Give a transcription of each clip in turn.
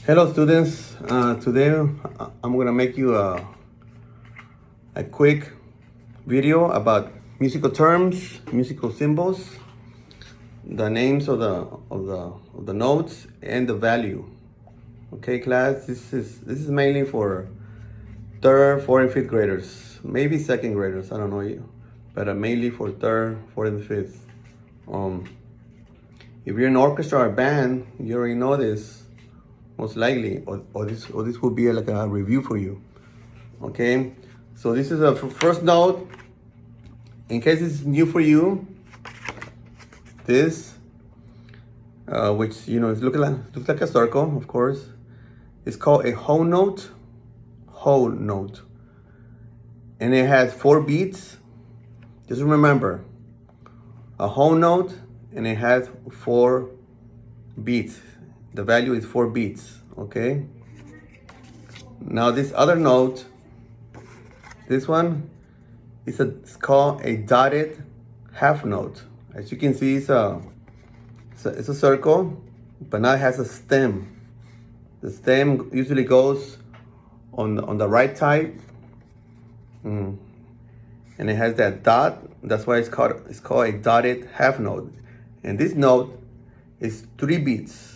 Hello students, today I'm gonna make you a quick video about musical terms, musical symbols, the names of the notes and the value. Okay class, this is mainly for third, fourth and fifth graders, maybe second graders, I don't know you, but mainly for third, fourth and fifth. If you're an orchestra or band, you already know this most likely, or this will be like a review for you. Okay, so this is a first note. In case it's new for you, this which it looks like a circle, of course, it's called a whole note, and it has 4 beats. Just remember, a whole note and it has 4 beats. The value is 4 beats, okay? Now this other note, this one, it's called a dotted half note. As you can see, it's a circle, but now it has a stem. The stem usually goes on the right side, and it has that dot. That's why it's called a dotted half note. And this note is 3 beats.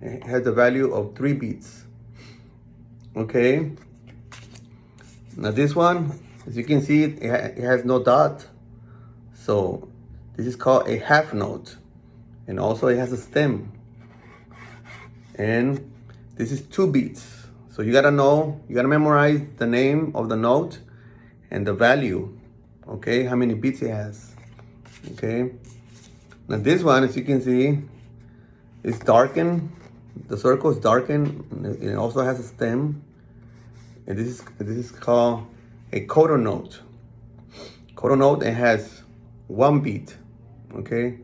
It has a value of 3 beats. Okay. Now this one, as you can see, it has no dot. So this is called a half note. And also it has a stem. And this is 2 beats. So you gotta memorize the name of the note and the value. Okay, how many beats it has. Okay. Now this one, as you can see, is darkened. The circle is darkened. It also has a stem, and this is called a coda note. Coda note, it has 1 beat. Okay,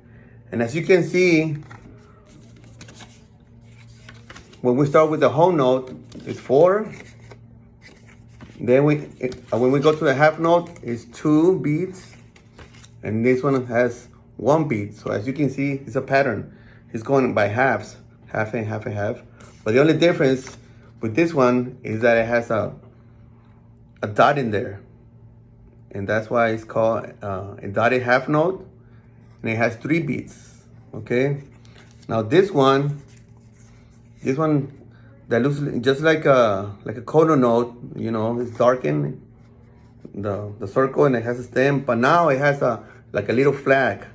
and as you can see, when we start with the whole note, it's 4. Then when we go to the half note, it's 2 beats, and this one has 1 beat. So as you can see, it's a pattern. It's going by halves. Half and half and half. But the only difference with this one is that it has a dot in there. And that's why it's called a dotted half note. And it has 3 beats. Okay. Now this one that looks just like a coda note, it's darkened, the circle, and it has a stem, but now it has a little flag.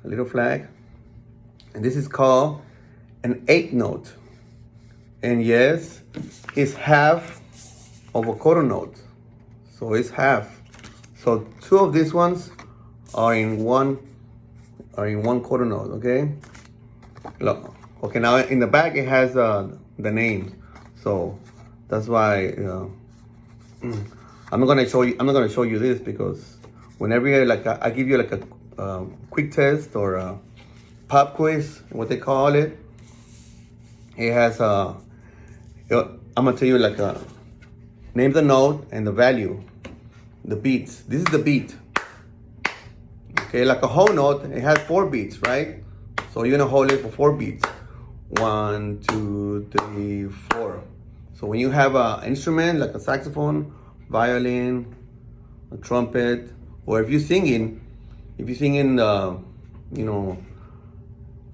And this is called an 8th note. And yes, it's half of a coda note. So it's half. So 2 of these ones are in one coda note, okay? Look. Okay, now in the back it has the name. So that's why I'm not gonna show you this, because whenever I give you a quick test or a pop quiz, what they call it, it has I'm gonna tell you name the note and the value, the beats. This is the beat. Okay, like a whole note, it has 4 beats, right? So you're gonna hold it for 4 beats. 1, 2, 3, 4. So when you have an instrument like a saxophone, violin, a trumpet, or if you're singing,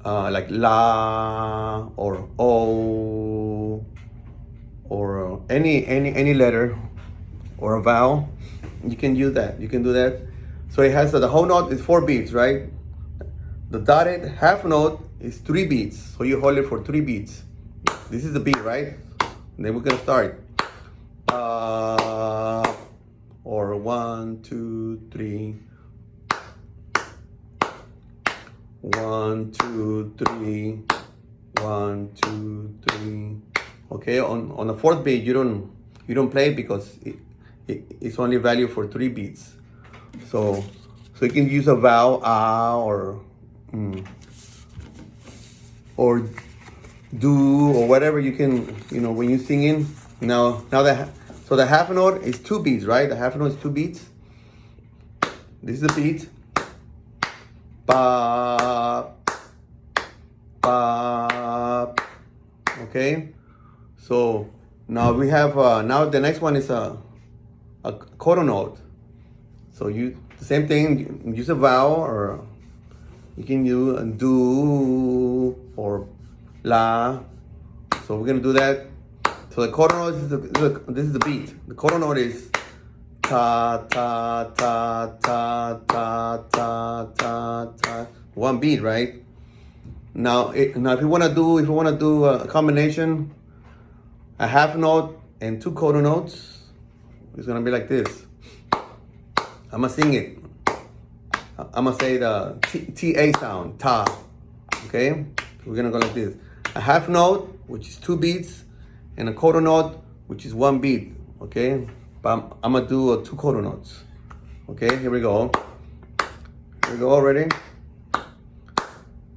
like la or o, or any letter or a vowel, you can use that. You can do that. So it has the whole note is 4 beats, right? The dotted half note is 3 beats. So you hold it for 3 beats. This is the beat, right? And then we're gonna start. Or 1, 2, 3. 1, 2, 3. 1, 2, 3. Okay, on the 4th beat you don't play, because it's only value for 3 beats. So you can use a vowel or do, or whatever you can, when you're singing. So the half note is 2 beats, right? The half note is 2 beats. This is the beat. Ba, ba. Okay. So now we have, now the next one is a quarter note. So you, the same thing, use a vowel, or you can use do or la. So we're gonna do that. So the quarter note is this is the beat. The quarter note is ta ta ta ta ta ta ta ta. One beat, right? Now, if you wanna do a combination, a half note and two quarter notes, it's gonna be like this. I'm gonna sing it. I'm gonna say the ta sound, ta. Okay, we're gonna go like this: a half note, which is two beats, and a quarter note, which is one beat. Okay, but I'm gonna do two quarter notes. Okay, here we go. Here we go. Ready?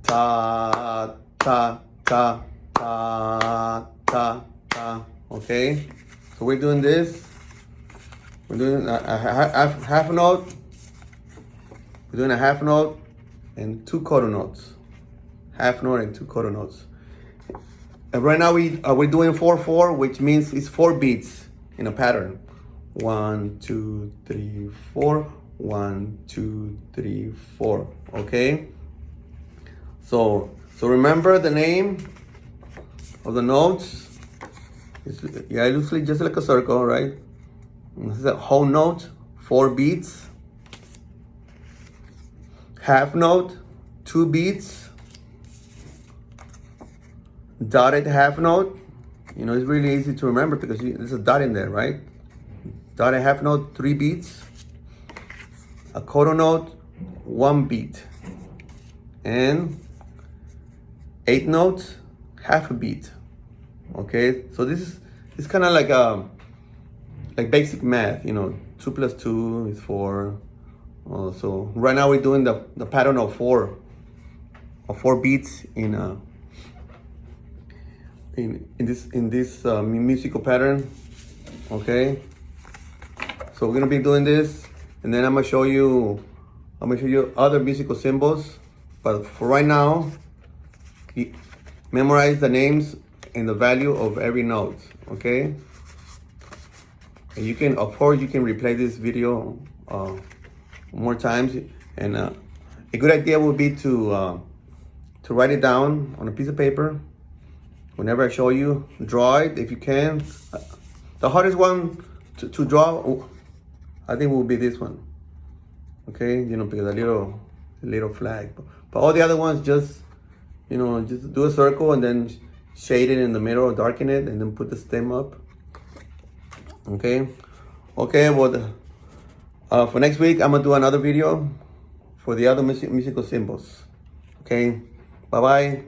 Ta ta ta ta ta ta. Okay, so we're doing this. We're doing a half note. We're doing a half note and two quarter notes. Half note and two quarter notes. And right now we're doing 4/4, which means it's 4 beats in a pattern. 1, 2, 3, 4. 1, 2, 3, 4. Okay. So remember the name of the notes. It looks like just like a circle, right? This is a whole note, 4 beats. Half note, 2 beats. Dotted half note. You know, it's really easy to remember because there's a dot in there, right? Dotted half note, 3 beats. A quarter note, 1 beat. And 8 notes, half a beat. Okay, so this is kind of like basic math, you know. 2 plus 2 is 4. So right now we're doing the pattern of 4 beats in this musical pattern. Okay, so we're gonna be doing this, and then I'm gonna show you other musical symbols. But for right now, memorize the names and the value of every note. Okay, and you can, of course, you can replay this video more times, and a good idea would be to write it down on a piece of paper. Whenever I show you, draw it if you can. The hardest one to draw, I think, will be this one. Okay, you know, because a little flag. But all the other ones, just, you know, just do a circle and then shade it in the middle, darken it, and then put the stem up. Okay. Well, for next week, I'm gonna do another video for the other musical symbols. Okay. Bye bye.